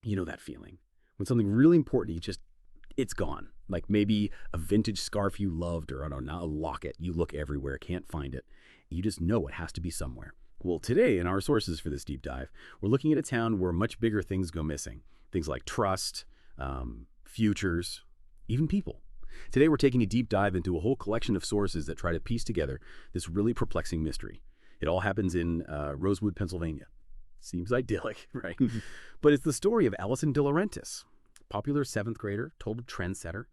You know that feeling. When something really important, it's gone. Like maybe a vintage scarf you loved or, I don't know, a locket. You look everywhere, can't find it. You just know it has to be somewhere. Well, today in our sources for this deep dive, we're looking at a town where much bigger things go missing. Things like trust, futures, even people. Today we're taking a deep dive into a whole collection of sources that try to piece together this really perplexing mystery. It all happens in Rosewood, Pennsylvania. Seems idyllic, right? But it's the story of Allison De Laurentiis, popular 7th grader, total trendsetter,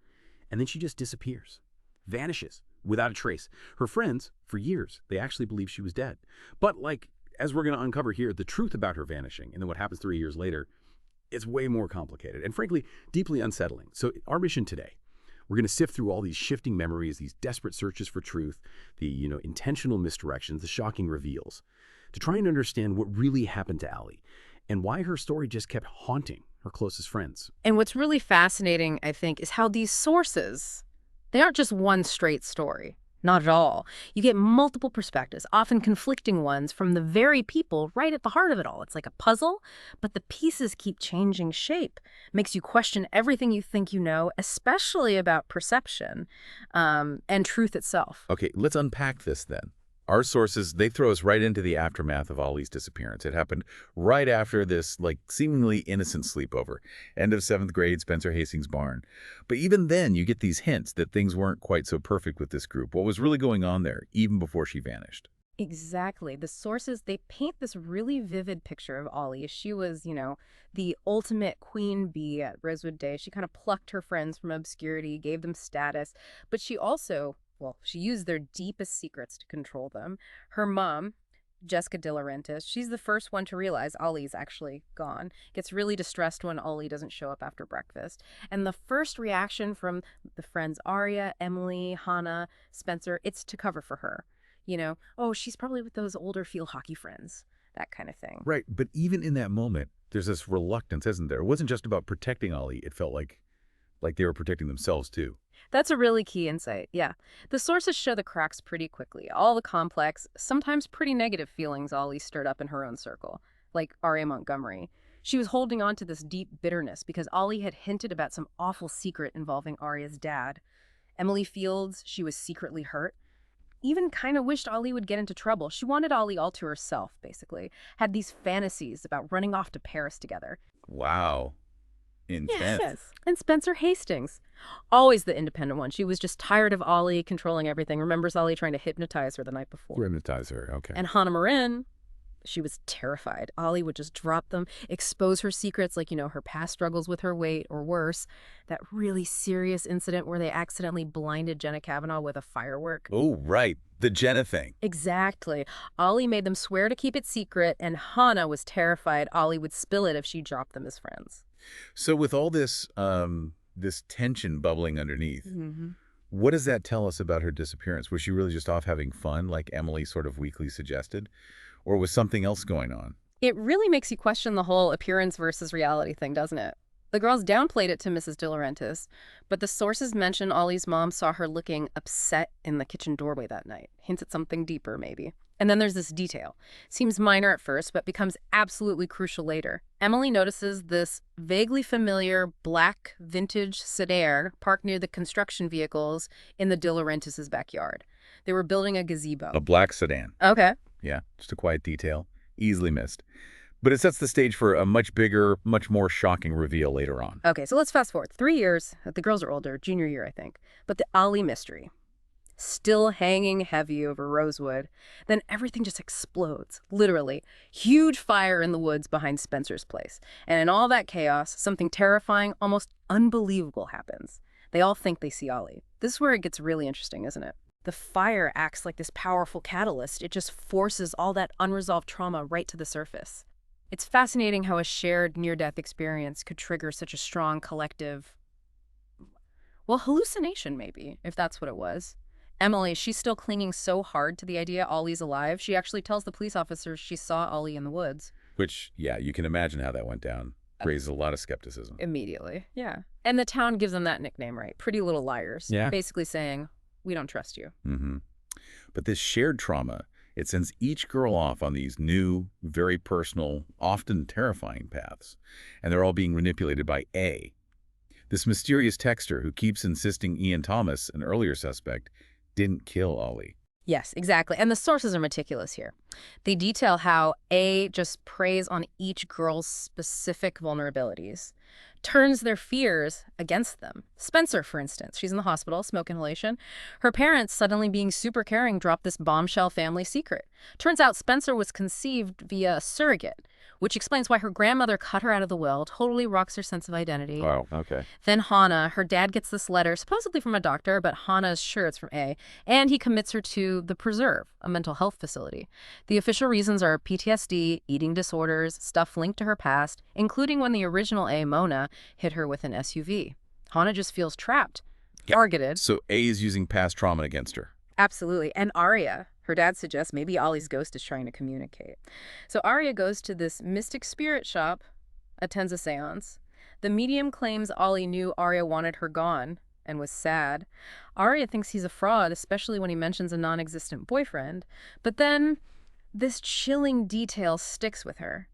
and then she just disappears, vanishes without a trace. Her friends, for years, they actually believed she was dead. But like, as we're going to uncover here, the truth about her vanishing and then what happens 3 years later, it's way more complicated and frankly, deeply unsettling. So our mission today, we're going to sift through all these shifting memories, these desperate searches for truth, the intentional misdirections, the shocking reveals, to try and understand what really happened to Allie and why her story just kept haunting her closest friends. And what's really fascinating, I think, is how these sources, they aren't just one straight story. Not at all. You get multiple perspectives, often conflicting ones from the very people right at the heart of it all. It's like a puzzle, but the pieces keep changing shape. Makes you question everything you think you know, especially about perception and truth itself. Okay, let's unpack this then. Our sources, they throw us right into the aftermath of Ollie's disappearance. It happened right after this, seemingly innocent sleepover. End of 7th grade, Spencer Hastings' barn. But even then, you get these hints that things weren't quite so perfect with this group. What was really going on there, even before she vanished? Exactly. The sources, they paint this really vivid picture of Ollie. She was, the ultimate queen bee at Rosewood Day. She kind of plucked her friends from obscurity, gave them status, but she also... well, she used their deepest secrets to control them. Her mom, Jessica De Laurentiis, she's the first one to realize Ollie's actually gone. Gets really distressed when Ollie doesn't show up after breakfast. And the first reaction from the friends Aria, Emily, Hanna, Spencer, it's to cover for her. Oh, she's probably with those older field hockey friends. That kind of thing. Right, but even in that moment, there's this reluctance, isn't there? It wasn't just about protecting Ollie. It felt like they were protecting themselves, too. That's a really key insight, yeah. The sources show the cracks pretty quickly. All the complex, sometimes pretty negative feelings Ollie stirred up in her own circle, like Aria Montgomery. She was holding on to this deep bitterness because Ollie had hinted about some awful secret involving Aria's dad. Emily Fields, she was secretly hurt. Even kind of wished Ollie would get into trouble. She wanted Ollie all to herself, basically. Had these fantasies about running off to Paris together. Wow. Intense. Yes. And Spencer Hastings, always the independent one. She was just tired of Ollie controlling everything. Remembers Ollie trying to hypnotize her the night before. Hypnotize her, okay. And Hanna Marin, she was terrified. Ollie would just drop them, expose her secrets, like, her past struggles with her weight, or worse, that really serious incident where they accidentally blinded Jenna Kavanaugh with a firework. Oh, right. The Jenna thing. Exactly. Ollie made them swear to keep it secret, and Hanna was terrified Ollie would spill it if she dropped them as friends. So with all this this tension bubbling underneath, what does that tell us about her disappearance? Was she really just off having fun, like Emily sort of weakly suggested? Or was something else going on? It really makes you question the whole appearance versus reality thing, doesn't it? The girls downplayed it to Mrs. De Laurentiis, but the sources mention Ollie's mom saw her looking upset in the kitchen doorway that night. Hints at something deeper, maybe. And then there's this detail. Seems minor at first, but becomes absolutely crucial later. Emily notices this vaguely familiar black vintage sedan parked near the construction vehicles in the De Laurentiis' backyard. They were building a gazebo. A black sedan. Okay. Yeah, just a quiet detail. Easily missed. But it sets the stage for a much bigger, much more shocking reveal later on. Okay, so let's fast forward. 3 years. The girls are older, junior year, I think. But the Ollie mystery, still hanging heavy over Rosewood. Then everything just explodes, literally. Huge fire in the woods behind Spencer's place. And in all that chaos, something terrifying, almost unbelievable happens. They all think they see Ollie. This is where it gets really interesting, isn't it? The fire acts like this powerful catalyst. It just forces all that unresolved trauma right to the surface. It's fascinating how a shared near-death experience could trigger such a strong collective, hallucination maybe, if that's what it was. Emily, she's still clinging so hard to the idea Ollie's alive, she actually tells the police officers she saw Ollie in the woods. Which, yeah, you can imagine how that went down. Raises a lot of skepticism. Immediately, yeah. And the town gives them that nickname, right? Pretty Little Liars. Yeah. Basically saying, we don't trust you. But this shared trauma, It sends each girl off on these new, very personal, often terrifying paths, and they're all being manipulated by A, this mysterious texter who keeps insisting Ian Thomas, an earlier suspect, didn't kill Ollie. Yes, exactly. And the sources are meticulous here. They detail how A just preys on each girl's specific vulnerabilities, turns their fears against them. Spencer, for instance, she's in the hospital, smoke inhalation. Her parents, suddenly being super caring, drop this bombshell family secret. Turns out Spencer was conceived via a surrogate, which explains why her grandmother cut her out of the will, totally rocks her sense of identity. Wow, okay. Then Hanna, her dad gets this letter, supposedly from a doctor, but Hanna is sure it's from A, and he commits her to the Preserve, a mental health facility. The official reasons are PTSD, eating disorders, stuff linked to her past, including when the original A, Mona, hit her with an SUV. Hanna just feels trapped, targeted. So A is using past trauma against her. Absolutely. And Aria, her dad suggests maybe Ollie's ghost is trying to communicate. So Aria goes to this mystic spirit shop, attends a seance. The medium claims Ollie knew Aria wanted her gone and was sad. Aria thinks he's a fraud, especially when he mentions a non-existent boyfriend. But then this chilling detail sticks with her.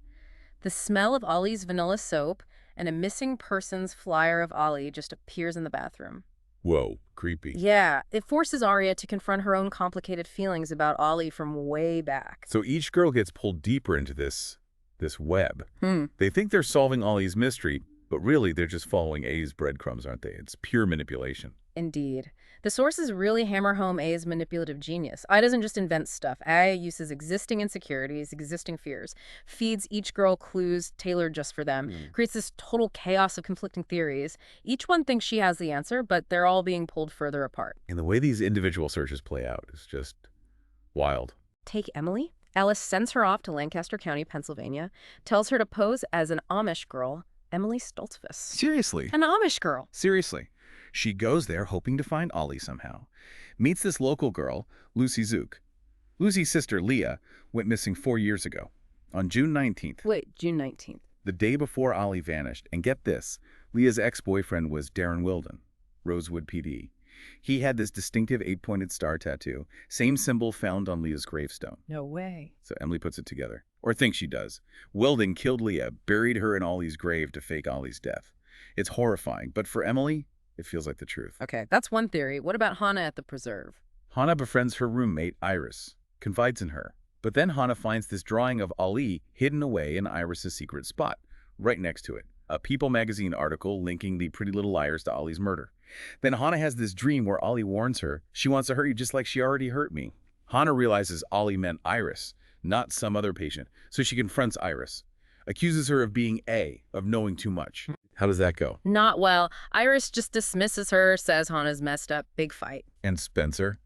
The smell of Ollie's vanilla soap and a missing persons flyer of Ollie just appears in the bathroom. Whoa, creepy. Yeah, it forces Aria to confront her own complicated feelings about Ollie from way back. So each girl gets pulled deeper into this web. They think they're solving Ollie's mystery, but really they're just following A's breadcrumbs, aren't they? It's pure manipulation. Indeed. The sources really hammer home A's manipulative genius. A doesn't just invent stuff. A uses existing insecurities, existing fears, feeds each girl clues tailored just for them, creates this total chaos of conflicting theories. Each one thinks she has the answer, but they're all being pulled further apart. And the way these individual searches play out is just wild. Take Emily. Alice sends her off to Lancaster County, Pennsylvania, tells her to pose as an Amish girl, Emily Stoltzfus. Seriously. An Amish girl. Seriously. She goes there hoping to find Ollie somehow. Meets this local girl, Lucy Zook. Lucy's sister, Leah, went missing 4 years ago, on June 19th, Wait, June 19th. the day before Ollie vanished. And get this, Leah's ex-boyfriend was Darren Wilden, Rosewood PD. He had this distinctive 8-pointed star tattoo, same symbol found on Leah's gravestone. No way. So Emily puts it together, or thinks she does. Wilden killed Leah, buried her in Ollie's grave to fake Ollie's death. It's horrifying, but for Emily, it feels like the truth. Okay, that's one theory. What about Hanna at the Preserve? Hanna befriends her roommate, Iris, confides in her. But then Hanna finds this drawing of Ollie hidden away in Iris's secret spot, right next to it. A People magazine article linking the Pretty Little Liars to Ollie's murder. Then Hanna has this dream where Ollie warns her, she wants to hurt you just like she already hurt me. Hanna realizes Ollie meant Iris, not some other patient, so she confronts Iris. Accuses her of being A, of knowing too much. How does that go? Not well. Iris just dismisses her, says Hanna's messed up. Big fight. And Spencer?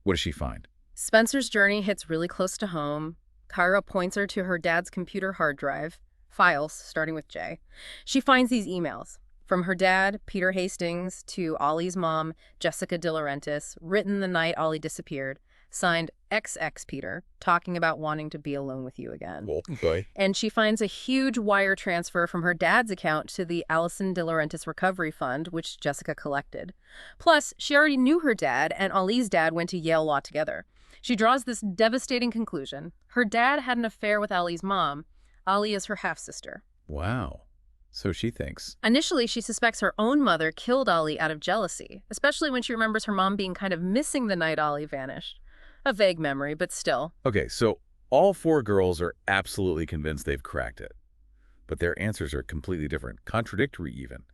What does she find? Spencer's journey hits really close to home. Kyra points her to her dad's computer hard drive. Files, starting with J. She finds these emails. From her dad, Peter Hastings, to Ollie's mom, Jessica De Laurentiis, written the night Ollie disappeared. Signed XX Peter, talking about wanting to be alone with you again. Okay. And she finds a huge wire transfer from her dad's account to the Allison De Laurentiis Recovery Fund, which Jessica collected. Plus, she already knew her dad, and Ollie's dad went to Yale Law together. She draws this devastating conclusion. Her dad had an affair with Ollie's mom. Ollie is her half-sister. Wow. So she thinks. Initially, she suspects her own mother killed Ollie out of jealousy, especially when she remembers her mom being kind of missing the night Ollie vanished. A vague memory, but still. Okay, so all 4 girls are absolutely convinced they've cracked it. But their answers are completely different, contradictory even.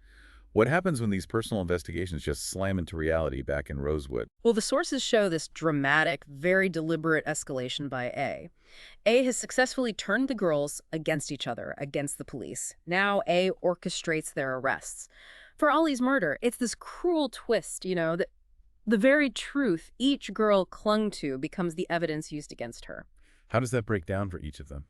What happens when these personal investigations just slam into reality back in Rosewood? Well, the sources show this dramatic, very deliberate escalation by A. A has successfully turned the girls against each other, against the police. Now A orchestrates their arrests. For Ollie's murder, it's this cruel twist, that the very truth each girl clung to becomes the evidence used against her. How does that break down for each of them?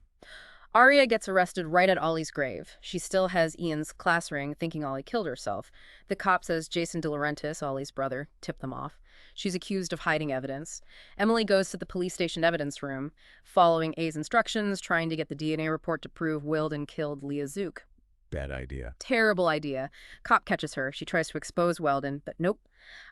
Aria gets arrested right at Ollie's grave. She still has Ian's class ring, thinking Ollie killed herself. The cop says Jason De Laurentiis, Ollie's brother, tipped them off. She's accused of hiding evidence. Emily goes to the police station evidence room, following A's instructions, trying to get the DNA report to prove Wilden killed Leah Zook. Bad idea. Terrible idea. Cop catches her. She tries to expose Weldon, but nope.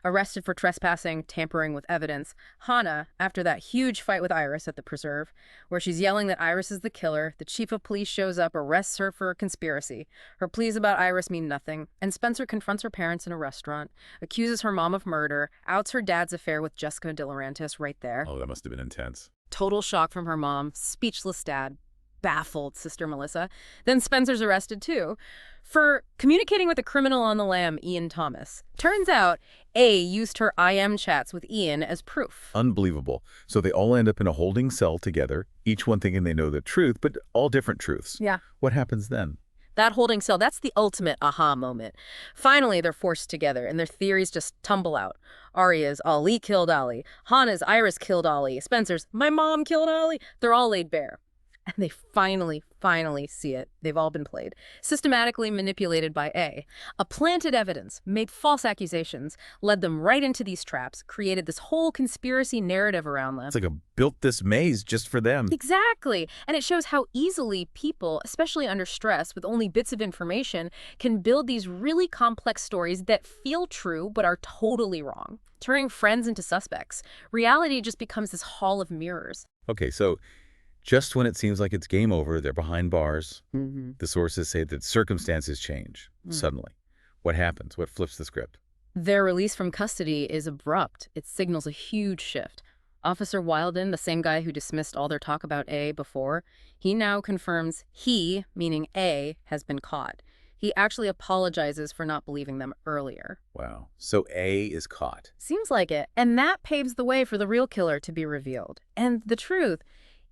Arrested for trespassing, tampering with evidence. Hanna, after that huge fight with Iris at the preserve, where she's yelling that Iris is the killer, the chief of police shows up, arrests her for a conspiracy. Her pleas about Iris mean nothing, and Spencer confronts her parents in a restaurant, accuses her mom of murder, outs her dad's affair with Jessica De Laurentiis right there. Oh, that must have been intense. Total shock from her mom, speechless dad, baffled Sister Melissa. Then Spencer's arrested too for communicating with a criminal on the lam, Ian Thomas. Turns out A used her IM chats with Ian as proof. Unbelievable. So they all end up in a holding cell together, each one thinking they know the truth, but all different truths. Yeah. What happens then? That holding cell, that's the ultimate aha moment. Finally, they're forced together, and their theories just tumble out. Aria's Ali killed Ali. Hanna's Iris killed Ali. Spencer's my mom killed Ali. They're all laid bare. And they finally see it. They've all been played. Systematically manipulated by A. A planted evidence, made false accusations, led them right into these traps, created this whole conspiracy narrative around them. It's like built this maze just for them. Exactly. And it shows how easily people, especially under stress, with only bits of information, can build these really complex stories that feel true but are totally wrong, turning friends into suspects. Reality just becomes this hall of mirrors. Okay, so just when it seems like it's game over, they're behind bars. The sources say that circumstances change suddenly. What happens? What flips the script? Their release from custody is abrupt. It signals a huge shift. Officer Wilden, the same guy who dismissed all their talk about A before, he now confirms he, meaning A, has been caught. He actually apologizes for not believing them earlier. Wow. So A is caught. Seems like it. And that paves the way for the real killer to be revealed. And the truth,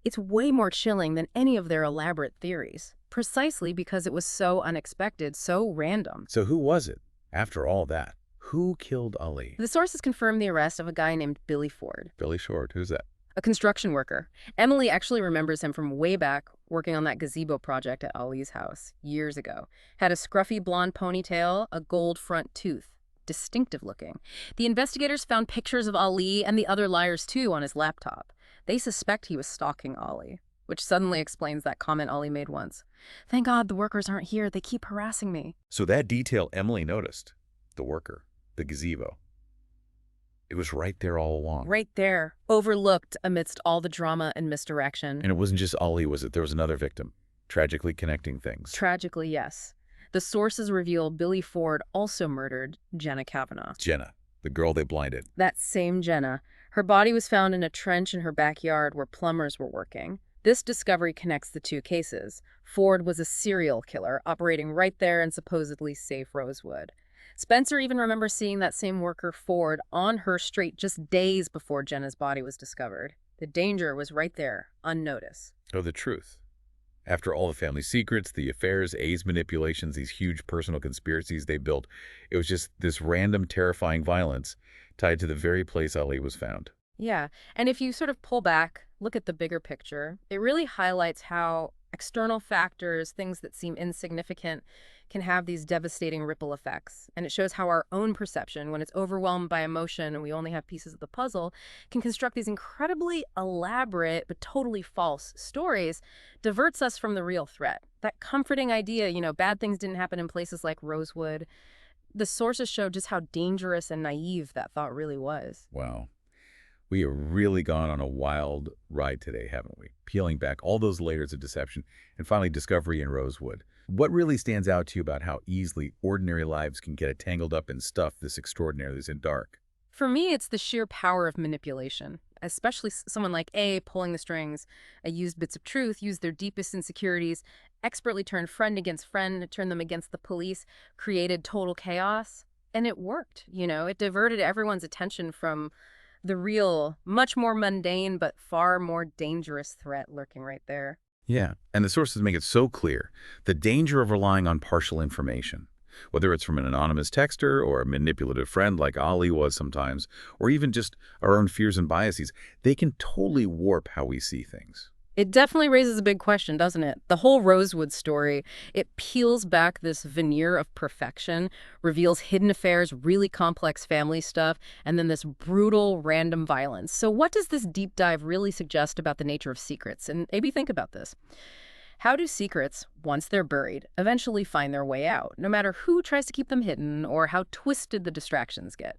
it's way more chilling than any of their elaborate theories, precisely because it was so unexpected, so random. So who was it? After all that, who killed Ali? The sources confirm the arrest of a guy named Billy Ford, Billy Short. Who's that? a construction worker. Emily actually remembers him from way back working on that gazebo project at Ali's house years ago. Had a scruffy blonde ponytail, a gold front tooth. Distinctive looking. The investigators found pictures of Ali and the other liars too on his laptop. They suspect he was stalking Ali, which suddenly explains that comment Ali made once. Thank God the workers aren't here. They keep harassing me. So that detail Emily noticed, the worker, the gazebo, it was right there all along. Right there, overlooked amidst all the drama and misdirection. And it wasn't just Ali, was it? There was another victim, tragically connecting things. Tragically, yes. The sources reveal Billy Ford also murdered Jenna Kavanaugh. Jenna, the girl they blinded. That same Jenna. Her body was found in a trench in her backyard where plumbers were working. This discovery connects the two cases. Ford was a serial killer operating right there in supposedly safe Rosewood. Spencer even remembers seeing that same worker, Ford, on her street just days before Jenna's body was discovered. The danger was right there, unnoticed. Oh, the truth. After all the family secrets, the affairs, A's manipulations, these huge personal conspiracies they built, it was just this random, terrifying violence tied to the very place Ali was found. Yeah, and if you sort of pull back, look at the bigger picture, it really highlights how external factors, things that seem insignificant, can have these devastating ripple effects. And it shows how our own perception, when it's overwhelmed by emotion and we only have pieces of the puzzle, can construct these incredibly elaborate but totally false stories, diverts us from the real threat. That comforting idea, bad things didn't happen in places like Rosewood. The sources show just how dangerous and naive that thought really was. Wow. We have really gone on a wild ride today, haven't we? Peeling back all those layers of deception and finally discovery in Rosewood. What really stands out to you about how easily ordinary lives can get tangled up in stuff this extraordinary, this dark? For me, it's the sheer power of manipulation, especially someone like A pulling the strings. Used bits of truth, used their deepest insecurities, expertly turned friend against friend, turned them against the police, created total chaos. And it worked, It diverted everyone's attention from the real, much more mundane but far more dangerous threat lurking right there. Yeah, and the sources make it so clear. The danger of relying on partial information, whether it's from an anonymous texter or a manipulative friend like Ali was sometimes, or even just our own fears and biases, they can totally warp how we see things. It definitely raises a big question, doesn't it? The whole Rosewood story, it peels back this veneer of perfection, reveals hidden affairs, really complex family stuff, and then this brutal, random violence. So what does this deep dive really suggest about the nature of secrets? And maybe think about this. How do secrets, once they're buried, eventually find their way out, no matter who tries to keep them hidden or how twisted the distractions get?